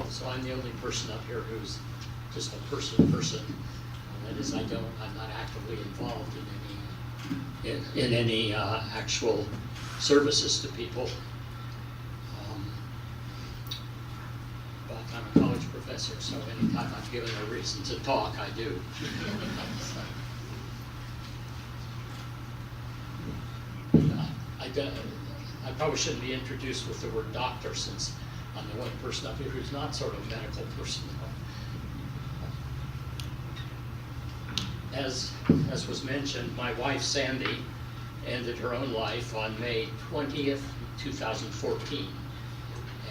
So I'm the only person up here who's just a person. That is, I'm not actively involved in any actual services to people. But I'm a college professor, so anytime I'm given a reason to talk, I do. I probably shouldn't be introduced with the word doctor, since I'm the one person up here who's not sort of a medical person. As was mentioned, my wife Sandy ended her own life on May 20th, 2014.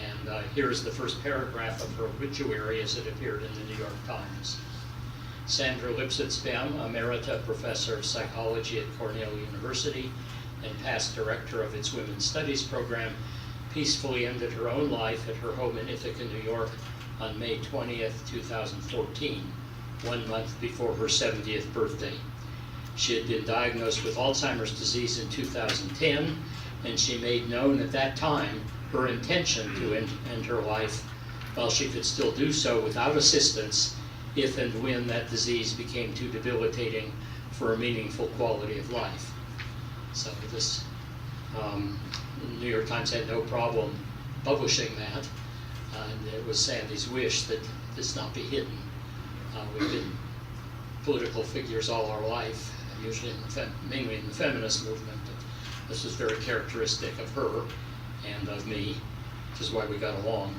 And here's the first paragraph of her obituary as it appeared in the New York Times. Sandra Lipsitz-Bem, Emerita Professor of Psychology at Cornell University and past director of its Women's Studies program, peacefully ended her own life at her home in Ithaca, New York on May 20th, 2014, 1 month before her 70th birthday. She had been diagnosed with Alzheimer's disease in 2010, and she made known at that time her intention to end her life while she could still do so without assistance if and when that disease became too debilitating for a meaningful quality of life. So this, the New York Times had no problem publishing that, and it was Sandy's wish that this not be hidden. We've been political figures all our life, usually mainly in the feminist movement, but this was very characteristic of her and of me, which is why we got along.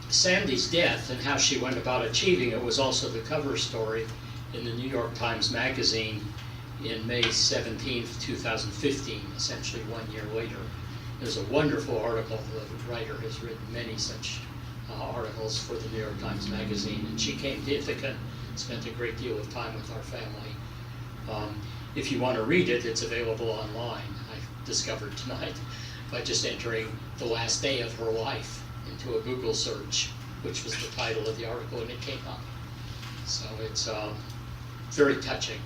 Sandy's death and how she went about achieving it was also the cover story in the New York Times Magazine in May 17th, 2015, essentially 1 year later. There's a wonderful article. The writer has written many such articles for the New York Times Magazine, and she came to Ithaca, spent a great deal of time with our family. If you want to read it, it's available online, I discovered tonight, by just entering the last day of her life into a Google search, which was the title of the article, and it came up. So it's very touching,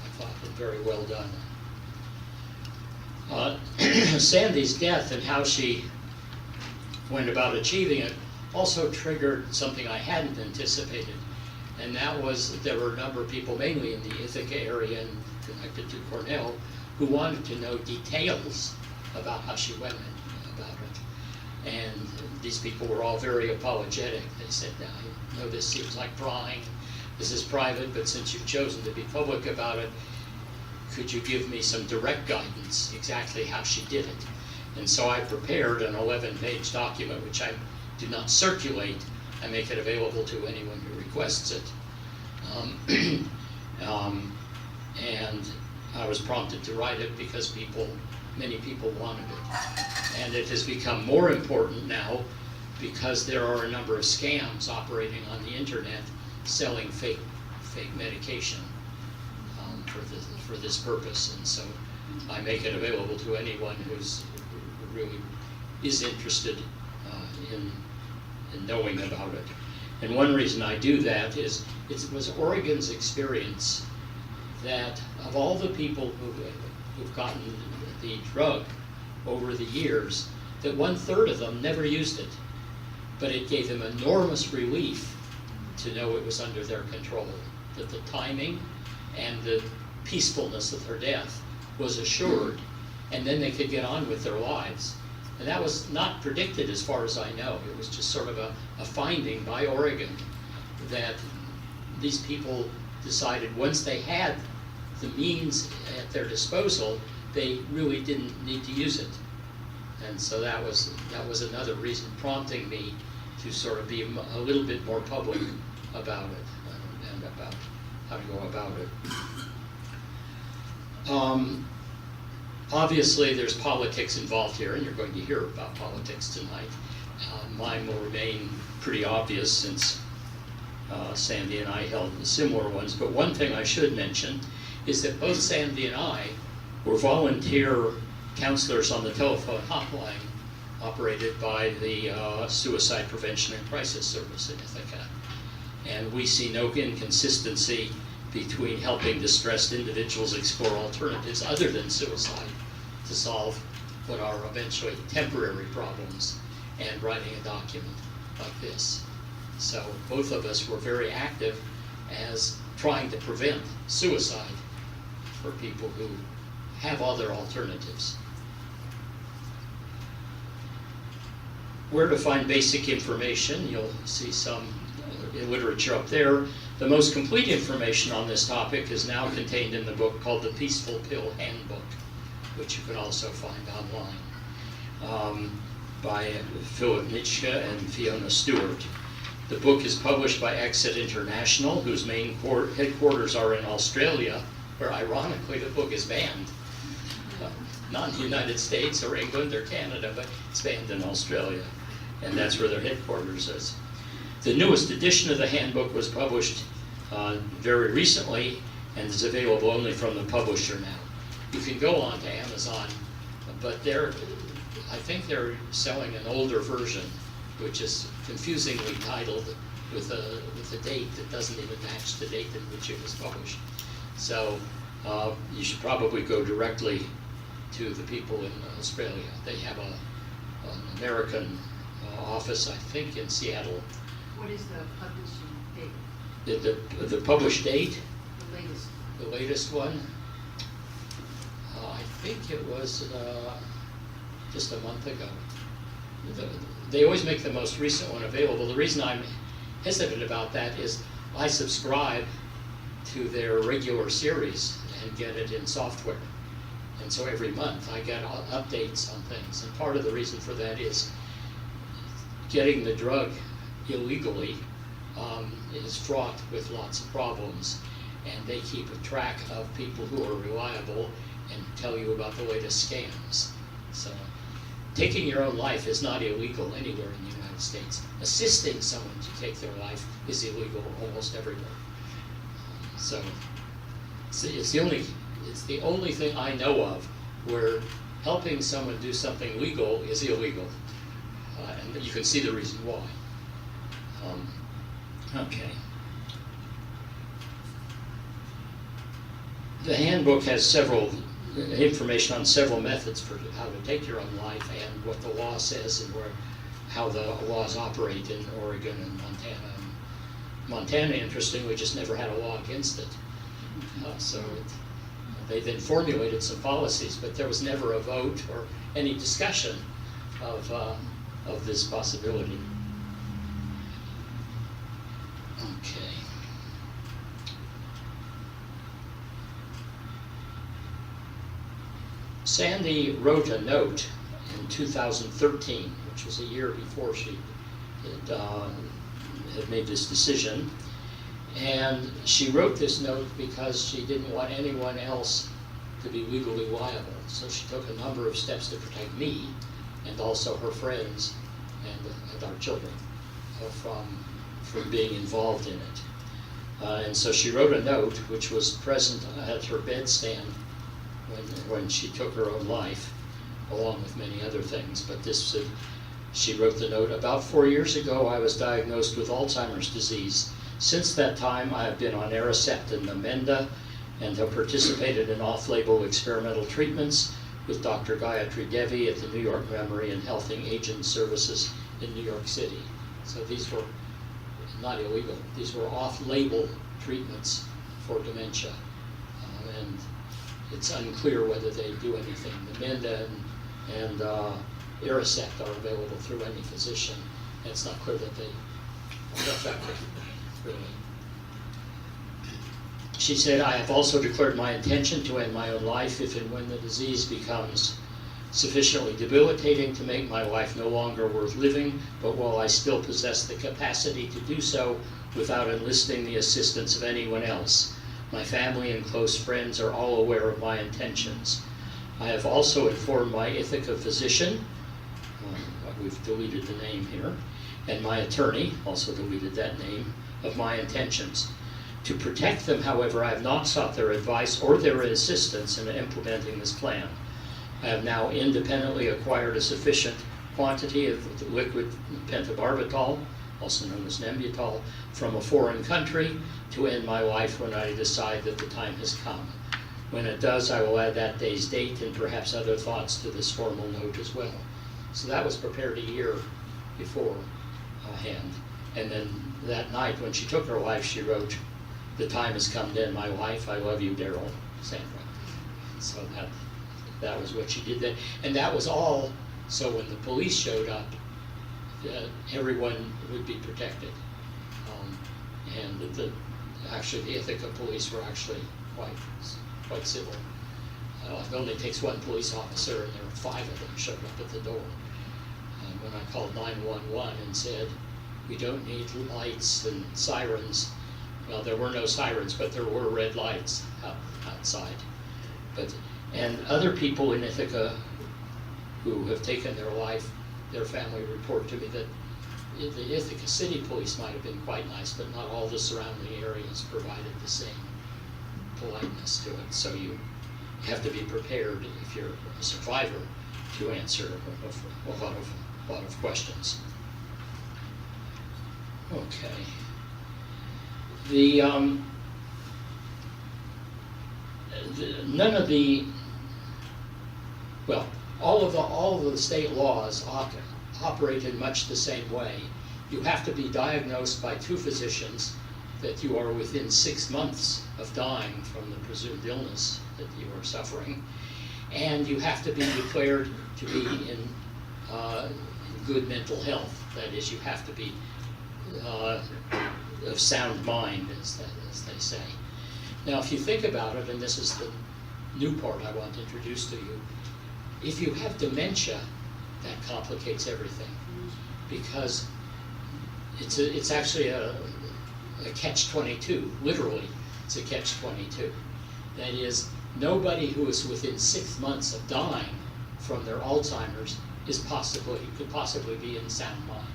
I thought, and very well done. Sandy's death and how she went about achieving it also triggered something I hadn't anticipated, and that was that there were a number of people, mainly in the Ithaca area and connected to Cornell, who wanted to know details about how she went about it. And these people were all very apologetic. They said, now, I know this seems like prying, this is private, but since you've chosen to be public about it, could you give me some direct guidance exactly how she did it? And so I prepared an 11-page document, which I do not circulate. I make it available to anyone who requests it. And I was prompted to write it because many people wanted it. And it has become more important now because there are a number of scams operating on the internet selling fake medication for this purpose. And so I make it available to anyone who really is interested in knowing about it. And one reason I do that is it was Oregon's experience that of all the people who've gotten the drug over the years, that 1/3 of them never used it. But it gave them enormous relief to know it was under their control, that the timing and the peacefulness of her death was assured, and then they could get on with their lives. And that was not predicted as far as I know. It was just sort of a finding by Oregon that these people decided once they had the means at their disposal, they really didn't need to use it. And so that was another reason prompting me to sort of be a little bit more public about it and about how to go about it. Obviously, there's politics involved here, and you're going to hear about politics tonight. Mine will remain pretty obvious since Sandy and I held similar ones. But one thing I should mention is that both Sandy and I were volunteer counselors on the telephone hotline operated by the Suicide Prevention and Crisis Service in Ithaca. And we see no inconsistency between helping distressed individuals explore alternatives other than suicide to solve what are eventually temporary problems and writing a document like this. So both of us were very active as trying to prevent suicide for people who have other alternatives. Where to find basic information? You'll see some literature up there. The most complete information on this topic is now contained in the book called The Peaceful Pill Handbook, which you can also find online, by Philip Nitschke and Fiona Stewart. The book is published by Exit International, whose main headquarters are in Australia, where ironically the book is banned. Not in the United States or England or Canada, but it's banned in Australia, and that's where their headquarters is. The newest edition of the handbook was published very recently and is available only from the publisher now. You can go on to Amazon, but I think they're selling an older version, which is confusingly titled with a date that doesn't even match the date in which it was published. So you should probably go directly to the people in Australia. They have an American office, I think, in Seattle. What is the publishing date? The published date? The latest. The latest one? I think it was just a month ago. They always make the most recent one available. The reason I'm hesitant about that is I subscribe to their regular series and get it in software. And so every month I get updates on things. And part of the reason for that is getting the drug illegally is fraught with lots of problems. And they keep a track of people who are reliable and tell you about the latest scams. So taking your own life is not illegal anywhere in the United States. Assisting someone to take their life is illegal almost everywhere. So it's the only thing I know of where helping someone do something legal is illegal. And you can see the reason why. Okay. The handbook has several information on several methods for how to take your own life and what the law says and how the laws operate in Oregon and Montana. Montana, interestingly, just never had a law against it. They then formulated some policies, but there was never a vote or any discussion of this possibility. Okay. Sandy wrote a note in 2013, which was a year before she had made this decision. And she wrote this note because she didn't want anyone else to be legally liable. So she took a number of steps to protect me and also her friends and our children from being involved in it. And so she wrote a note which was present at her bedstand when she took her own life, along with many other things. But she wrote the note, "About 4 years ago I was diagnosed with Alzheimer's disease. Since that time I have been on Aricept and Namenda and have participated in off-label experimental treatments with Dr. Gayatri Devi at the New York Memory and Healthing Agent Services in New York City." So these were not illegal. These were off-label treatments for dementia. And it's unclear whether they do anything. Namenda and Aricept are available through any physician. And it's not clear that they are effective, really. She said, "I have also declared my intention to end my own life if and when the disease becomes sufficiently debilitating to make my life no longer worth living, but while I still possess the capacity to do so without enlisting the assistance of anyone else. My family and close friends are all aware of my intentions. I have also informed my Ithaca physician," we've deleted the name here, "and my attorney," also deleted that name, "of my intentions. To protect them, however, I have not sought their advice or their assistance in implementing this plan. I have now independently acquired a sufficient quantity of the liquid pentobarbital, also known as Nembutal, from a foreign country to end my life when I decide that the time has come. When it does, I will add that day's date and perhaps other thoughts to this formal note as well." So that was prepared a year beforehand. And then that night when she took her life, she wrote, "The time has come then, my wife, I love you, Daryl, Sandra." So that was what she did then. And that was all, so when the police showed up, everyone would be protected. And actually the Ithaca police were actually quite civil. It only takes one police officer, and there were 5 of them showed up at the door. And when I called 911 and said, "We don't need lights and sirens," well, there were no sirens, but there were red lights outside. And other people in Ithaca who have taken their life, their family report to me that the Ithaca City Police might have been quite nice, but not all the surrounding areas provided the same politeness to it. So you have to be prepared, if you're a survivor, to answer a lot of questions. Okay. None of the, well, all of the state laws operate in much the same way. You have to be diagnosed by 2 physicians that you are within 6 months of dying from the presumed illness that you are suffering, and you have to be declared to be in good mental health. That is, you have to be of sound mind, as they say. Now, if you think about it, and this is the new part I want to introduce to you, if you have dementia, that complicates everything, because it's actually a catch-22. Literally, it's a catch-22. That is, nobody who is within 6 months of dying from their Alzheimer's could possibly be in sound mind.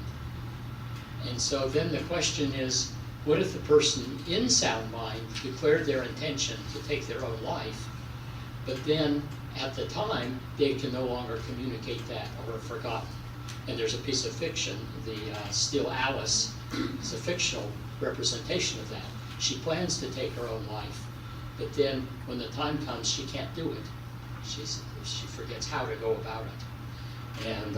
And so then the question is, what if the person in sound mind declared their intention to take their own life, but then at the time they can no longer communicate that or are forgotten? And there's a piece of fiction, the Still Alice is a fictional representation of that. She plans to take her own life, but then when the time comes, she can't do it. She forgets how to go about it. And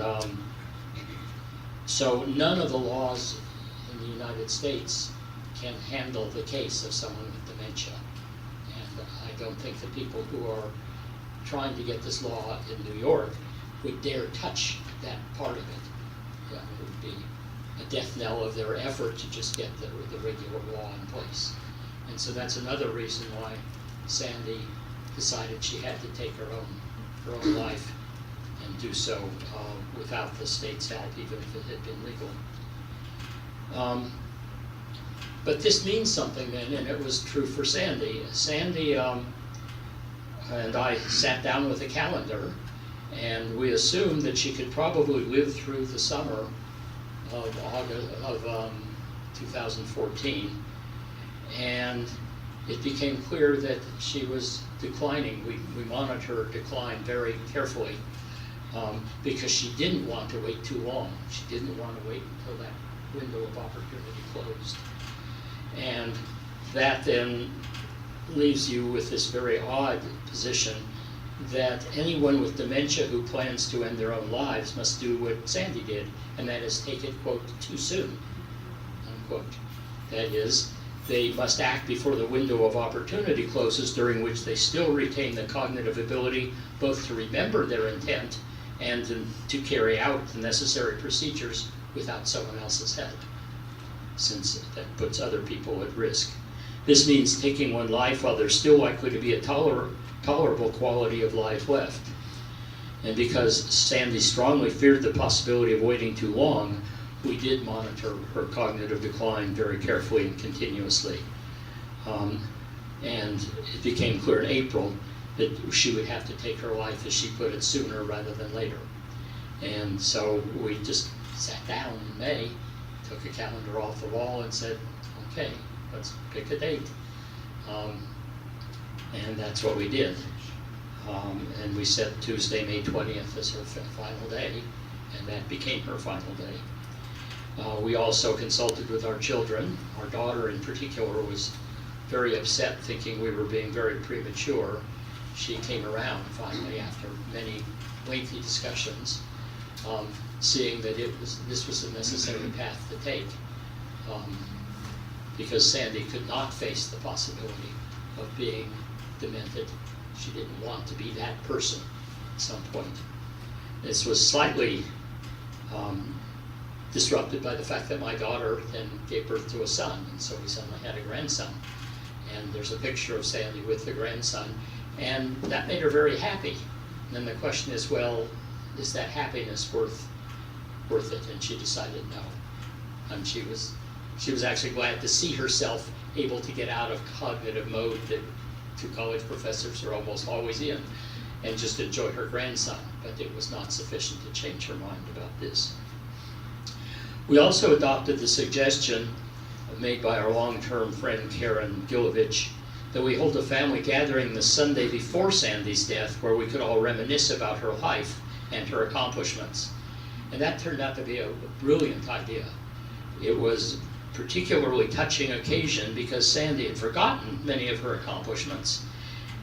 so none of the laws in the United States can handle the case of someone with dementia. And I don't think the people who are trying to get this law in New York would dare touch that part of it. It would be a death knell of their effort to just get the regular law in place. And so that's another reason why Sandy decided she had to take her own life, and do so without the state's help, even if it had been legal. But this means something then, and it was true for Sandy. Sandy and I sat down with a calendar, and we assumed that she could probably live through the summer of 2014. And it became clear that she was declining. We monitored her decline very carefully because she didn't want to wait too long. She didn't want to wait until that window of opportunity closed. And that then leaves you with this very odd position that anyone with dementia who plans to end their own lives must do what Sandy did, and that is take it, quote, too soon, unquote. That is, they must act before the window of opportunity closes, during which they still retain the cognitive ability both to remember their intent and to carry out the necessary procedures without someone else's help, since that puts other people at risk. This means taking one life while there's still likely to be a tolerable quality of life left. And because Sandy strongly feared the possibility of waiting too long, we did monitor her cognitive decline very carefully and continuously. And it became clear in April that she would have to take her life, as she put it, sooner rather than later. And so we just sat down in May, took a calendar off the wall and said, okay, let's pick a date. And that's what we did. And we set Tuesday, May 20th as her final day, and that became her final day. We also consulted with our children. Our daughter in particular was very upset, thinking we were being very premature. She came around finally after many lengthy discussions. seeing that this was a necessary path to take, because Sandy could not face the possibility of being demented. She didn't want to be that person at some point. This was slightly disrupted by the fact that my daughter then gave birth to a son, and so we suddenly had a grandson. And there's a picture of Sandy with the grandson, and that made her very happy. And then the question is, well, is that happiness worth it? And she decided no. And she was actually glad to see herself able to get out of cognitive mode that two college professors are almost always in, and just enjoy her grandson. But it was not sufficient to change her mind about this. We also adopted the suggestion made by our long-term friend Karen Gilovich that we hold a family gathering the Sunday before Sandy's death where we could all reminisce about her life and her accomplishments. And that turned out to be a brilliant idea. It was a particularly touching occasion because Sandy had forgotten many of her accomplishments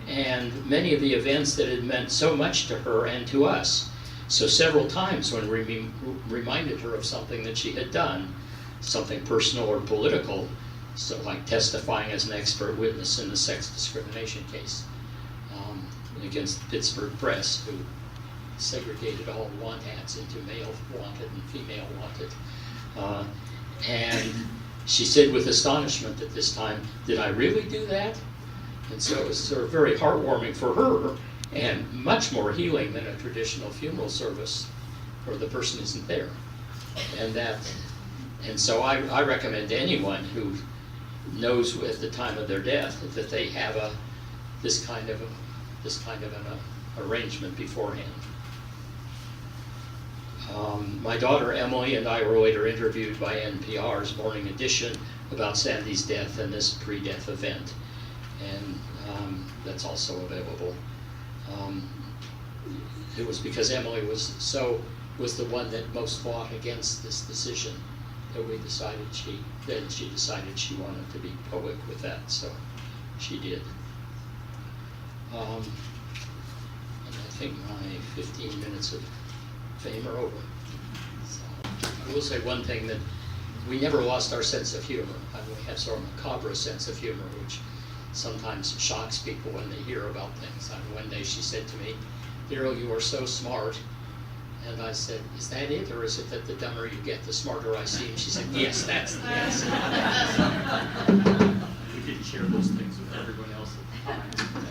and many of the events that had meant so much to her and to us. So several times when we reminded her of something that she had done, something personal or political, so like testifying as an expert witness in the sex discrimination case against the Pittsburgh Press, who segregated all want ads into male wanted and female wanted. And she said with astonishment at this time, "Did I really do that?" And so it was sort of very heartwarming for her and much more healing than a traditional funeral service where the person isn't there. And so I recommend anyone who knows at the time of their death that they have this kind of an arrangement beforehand. My daughter Emily and I were later interviewed by NPR's Morning Edition about Sandy's death and this pre-death event, and that's also available. It was because Emily was the one that most fought against this decision that she decided she wanted to be public with that, so she did. And I think my 15 minutes of fame are over. So I will say one thing, that we never lost our sense of humor. We have sort of a macabre sense of humor, which sometimes shocks people when they hear about things. One day she said to me, "Daryl, you are so smart." And I said, "Is that it, or is it that the dumber you get, the smarter I seem?" She said, "Yes, that's the answer." We didn't share those things with everyone else at the time.